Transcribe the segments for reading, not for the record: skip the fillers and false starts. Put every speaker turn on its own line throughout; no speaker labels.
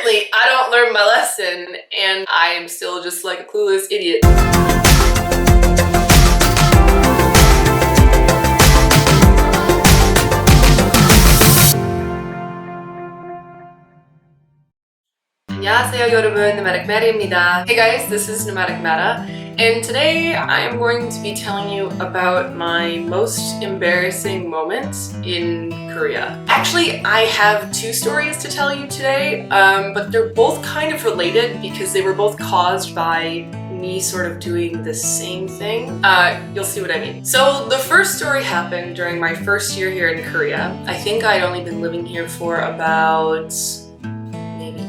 Apparently, I don't learn my lesson, and I'm still just like a clueless idiot. 안녕하세요 여러분, Nomadic Maddie입니다. Hey guys, this is Nomadic Mada, and today I am going to be telling you about my most embarrassing moments in Korea. Actually, I have two stories to tell you today, but they're both kind of related because they were both caused by me sort of doing the same thing. You'll see what I mean. So the first story happened during my first year here in Korea. I think I'd only been living here for about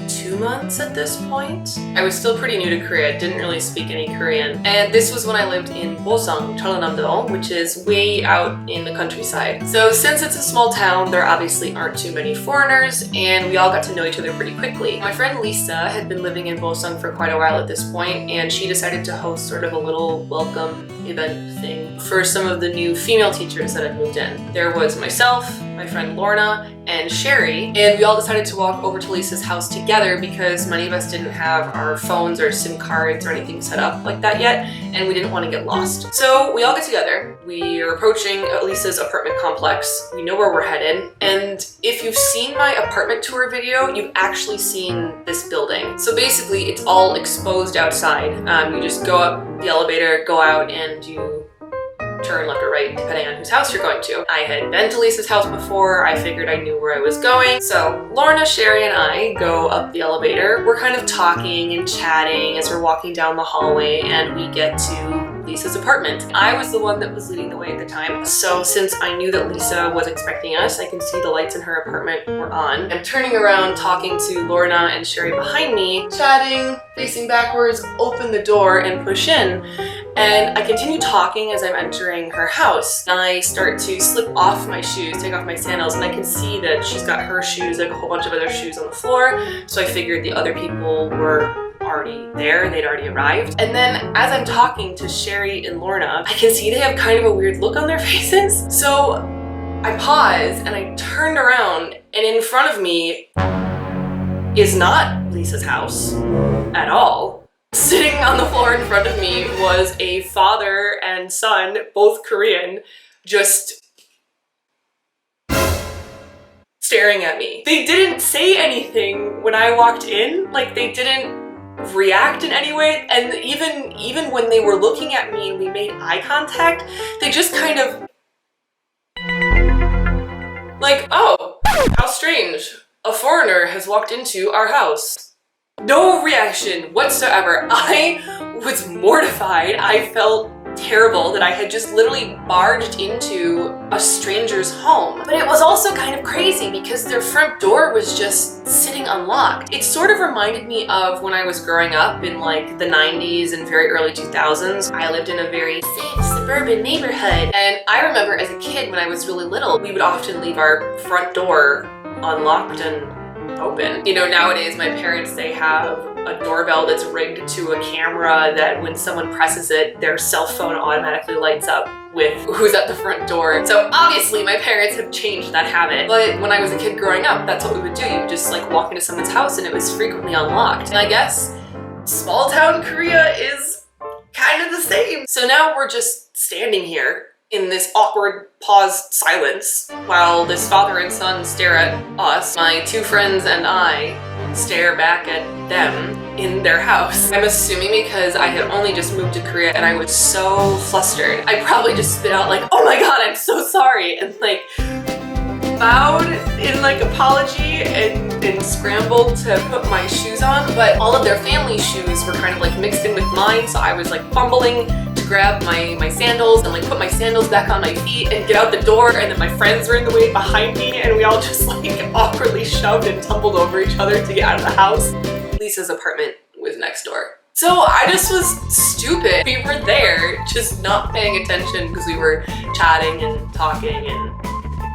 2 months at this point. I was still pretty new to Korea, didn't really speak any Korean. And this was when I lived in Boseong, Cheollanam-do, which is way out in the countryside. So since it's a small town, there obviously aren't too many foreigners, and we all got to know each other pretty quickly. My friend Lisa had been living in Boseong for quite a while at this point, and she decided to host sort of a little welcome event thing for some of the new female teachers that had moved in. There was myself, my friend Lorna, and Sherry, and we all decided to walk over to Lisa's house together because many of us didn't have our phones or SIM cards or anything set up like that yet, and we didn't want to get lost. So we all get together, we are approaching Lisa's apartment complex, we know where we're headed, and if you've seen my apartment tour video, you've actually seen this building. So basically it's all exposed outside. You just go up the elevator, go out, and you turn left or right depending on whose house you're going to. I had been to Lisa's house before, I figured I knew where I was going. So Lorna, Sherry, and I go up the elevator. We're kind of talking and chatting as we're walking down the hallway, and we get to Lisa's apartment. I was the one that was leading the way at the time, so since I knew that Lisa was expecting us, I can see the lights in her apartment were on. I'm turning around talking to Lorna and Sherry behind me, chatting, facing backwards, open the door and push in. And I continue talking as I'm entering her house. I start to slip off my shoes, take off my sandals, and I can see that she's got her shoes, like a whole bunch of other shoes on the floor. So I figured the other people were already there, they'd already arrived. And then as I'm talking to Sherry and Lorna, I can see they have kind of a weird look on their faces. So I pause and I turned around, and in front of me is not Lisa's house at all. Sitting on the floor in front of me was a father and son, both Korean, just staring at me. They didn't say anything when I walked in, like they didn't react in any way, and even when they were looking at me and we made eye contact, they just kind of like, oh, how strange, a foreigner has walked into our house. No reaction whatsoever. I was mortified. I felt terrible that I had just literally barged into a stranger's home. But it was also kind of crazy because their front door was just sitting unlocked. It sort of reminded me of when I was growing up in like the 90s and very early 2000s. I lived in a very safe suburban neighborhood, and I remember as a kid when I was really little, we would often leave our front door unlocked and open. You know, nowadays my parents, they have a doorbell that's rigged to a camera that when someone presses it, their cell phone automatically lights up with who's at the front door. So obviously my parents have changed that habit. But when I was a kid growing up, that's what we would do. You would just like walk into someone's house and it was frequently unlocked. And I guess small town Korea is kind of the same. So now we're just standing here in this awkward paused silence while this father and son stare at us. My two friends and I stare back at them in their house. I'm assuming because I had only just moved to Korea and I was so flustered, I probably just spit out like, oh my god, I'm so sorry, and like bowed in like apology and scrambled to put my shoes on. But all of their family shoes were kind of like mixed in with mine, so I was like fumbling to grab my sandals and like put my sandals back on my feet and get out the door, and then my friends were in the way behind me and we all just like awkwardly shoved and tumbled over each other to get out of the house. Lisa's apartment was next door. So I just was stupid. We were there just not paying attention because we were chatting and talking and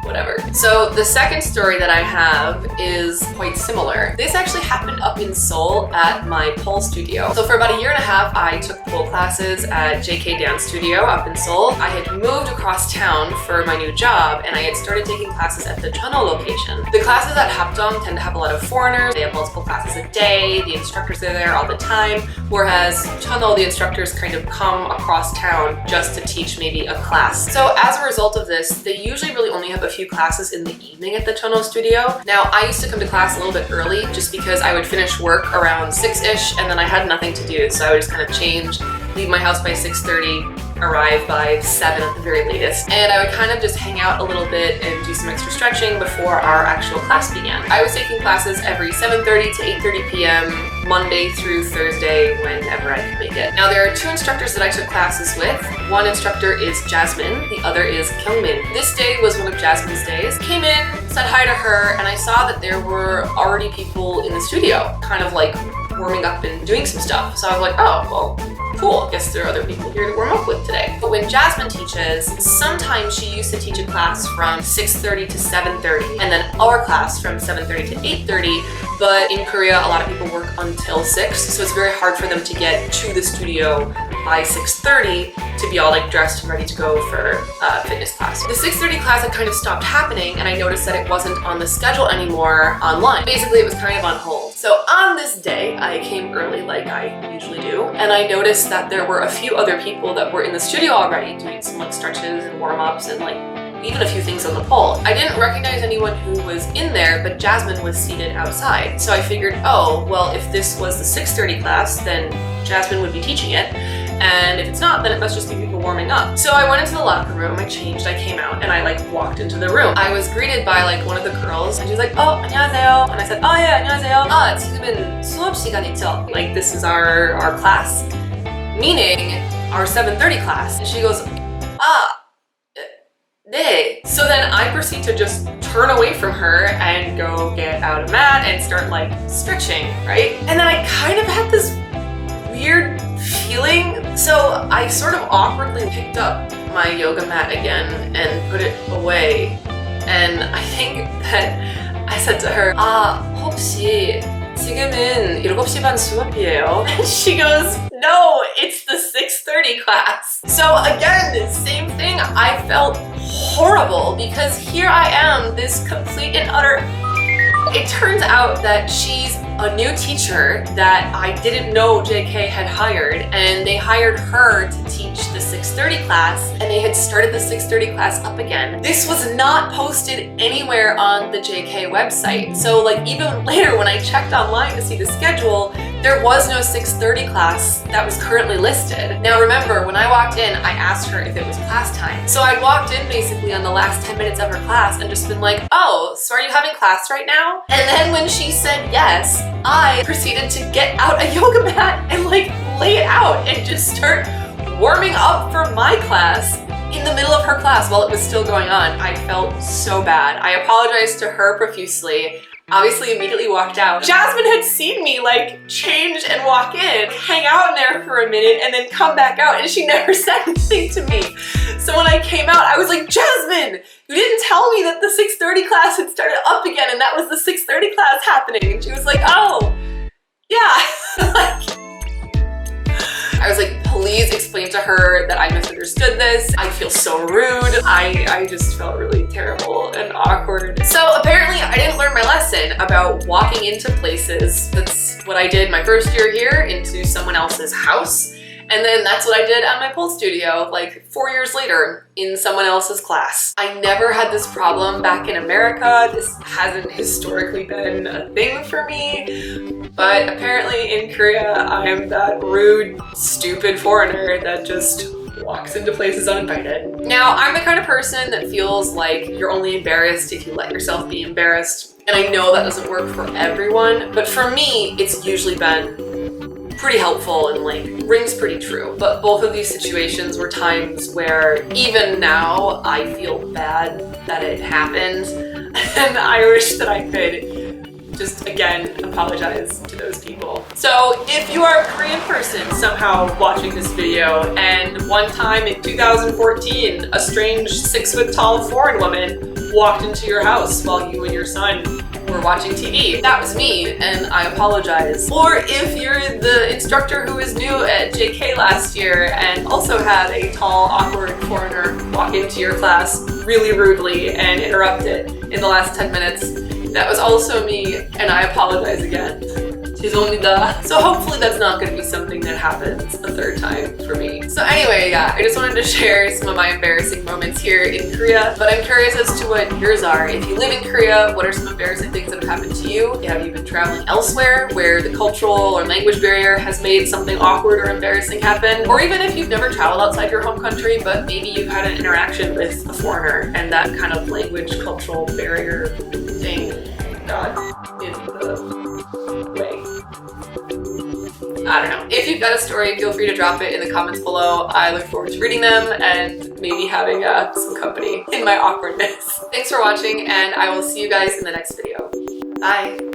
whatever. So the second story that I have is quite similar. This actually happened up in Seoul at my pole studio. So for about a year and a half, I took pole classes at JK Dance Studio up in Seoul. I had moved across town for my new job, and I had started taking classes at the Cheonho location. The classes at Hapjeong tend to have a lot of foreigners. They have multiple classes a day. The instructors are there all the time, whereas Cheonho, the instructors kind of come across town just to teach maybe a class. So as a result of this, they usually really only have a few classes in the evening at the Cheonho studio. Now, I used to come to class a little bit early just because I would finish work around 6-ish and then I had nothing to do, so I would just kind of change, leave my house by 6:30, arrive by 7 at the very latest, and I would kind of just hang out a little bit and do some extra stretching before our actual class began. I was taking classes every 7:30 to 8:30 p.m. Monday through Thursday whenever I could make it. Now, there are two instructors that I took classes with. One instructor is Jasmine, the other is Kyungmin. This day was one of Jasmine's days. Came in, said hi to her, and I saw that there were already people in the studio, kind of like warming up and doing some stuff. So I was like, oh, well, cool, guess there are other people here to warm up with today. But when Jasmine teaches, sometimes she used to teach a class from 6:30 to 7:30, and then our class from 7:30 to 8:30. But in Korea, a lot of people work until 6, so it's very hard for them to get to the studio by 6:30 to be all like dressed and ready to go for fitness class. The 6:30 class had kind of stopped happening, and I noticed that it wasn't on the schedule anymore online. Basically, it was kind of on hold. So on this day, I came early like I usually do, and I noticed that there were a few other people that were in the studio already doing some like stretches and warm-ups and like even a few things on the pole. I didn't recognize anyone who was in there, but Jasmine was seated outside. So I figured, oh, well, if this was the 6:30 class, then Jasmine would be teaching it. And if it's not, then it must just be people warming up. So I went into the locker room, I changed, I came out, and I like walked into the room. I was greeted by like one of the girls, and she was like, oh, 안녕하세요. And I said, oh yeah, 안녕하세요. 아, 지금은 수업 시간이죠. Like, this is our class, meaning our 7:30 class. And she goes, ah, 네. So then I proceed to just turn away from her and go get out a mat and start like stretching, right? And then I kind of had this weird feeling, so I sort of awkwardly picked up my yoga mat again and put it away. And I think that I said to her, 아, 혹시 지금은 7시 반 수업이에요? And she goes, no, it's the 6:30 class. So again, same thing, I felt horrible because here I am, this complete and utter. It turns out that she's a new teacher that I didn't know JK had hired, and they hired her to teach the 6:30 class, and they had started the 6:30 class up again. This was not posted anywhere on the JK website, so like even later when I checked online to see the schedule, there was no 6:30 class that was currently listed. Now remember, when I walked in, I asked her if it was class time. So I walked in basically on the last 10 minutes of her class and just been like, oh, so are you having class right now? And then when she said yes, I proceeded to get out a yoga mat and like lay it out and just start warming up for my class in the middle of her class while it was still going on. I felt so bad. I apologized to her profusely. Obviously immediately walked out. Jasmine had seen me like change and walk in, hang out in there for a minute, and then come back out, and she never said anything to me. So when I came out, I was like, Jasmine, you didn't tell me that the 6:30 class had started up again and that was the 6:30 class happening. And she was like, oh, yeah. I was like, please explain to her that I misunderstood this. I feel so rude. I just felt really terrible and awkward. So apparently I didn't learn my lesson about walking into places. That's what I did my first year here, into someone else's house. And then that's what I did at my pole studio like 4 years later in someone else's class. I never had this problem back in America. This hasn't historically been a thing for me. But apparently in Korea, I am that rude, stupid foreigner that just walks into places uninvited. Now, I'm the kind of person that feels like you're only embarrassed if you let yourself be embarrassed. And I know that doesn't work for everyone, but for me, it's usually been pretty helpful and like rings pretty true. But both of these situations were times where even now I feel bad that it happened, and I wish that I could just again apologize to those people. So if you are a Korean person somehow watching this video, and one time in 2014 a strange 6 foot tall foreign woman walked into your house while you and your son were watching TV. That was me, and I apologize. Or if you're the instructor who was new at JK last year and also had a tall, awkward foreigner walk into your class really rudely and interrupt it in the last 10 minutes, that was also me, and I apologize again. So hopefully that's not going to be something that happens a third time for me. So anyway, yeah, I just wanted to share some of my embarrassing moments here in Korea, but I'm curious as to what yours are. If you live in Korea, what are some embarrassing things that have happened to you? Have you been traveling elsewhere where the cultural or language barrier has made something awkward or embarrassing happen? Or even if you've never traveled outside your home country, but maybe you've had an interaction with a foreigner and that kind of language cultural barrier thing got in the way. I don't know. If you've got a story, feel free to drop it in the comments below. I look forward to reading them and maybe having some company in my awkwardness. Thanks for watching, and I will see you guys in the next video. Bye!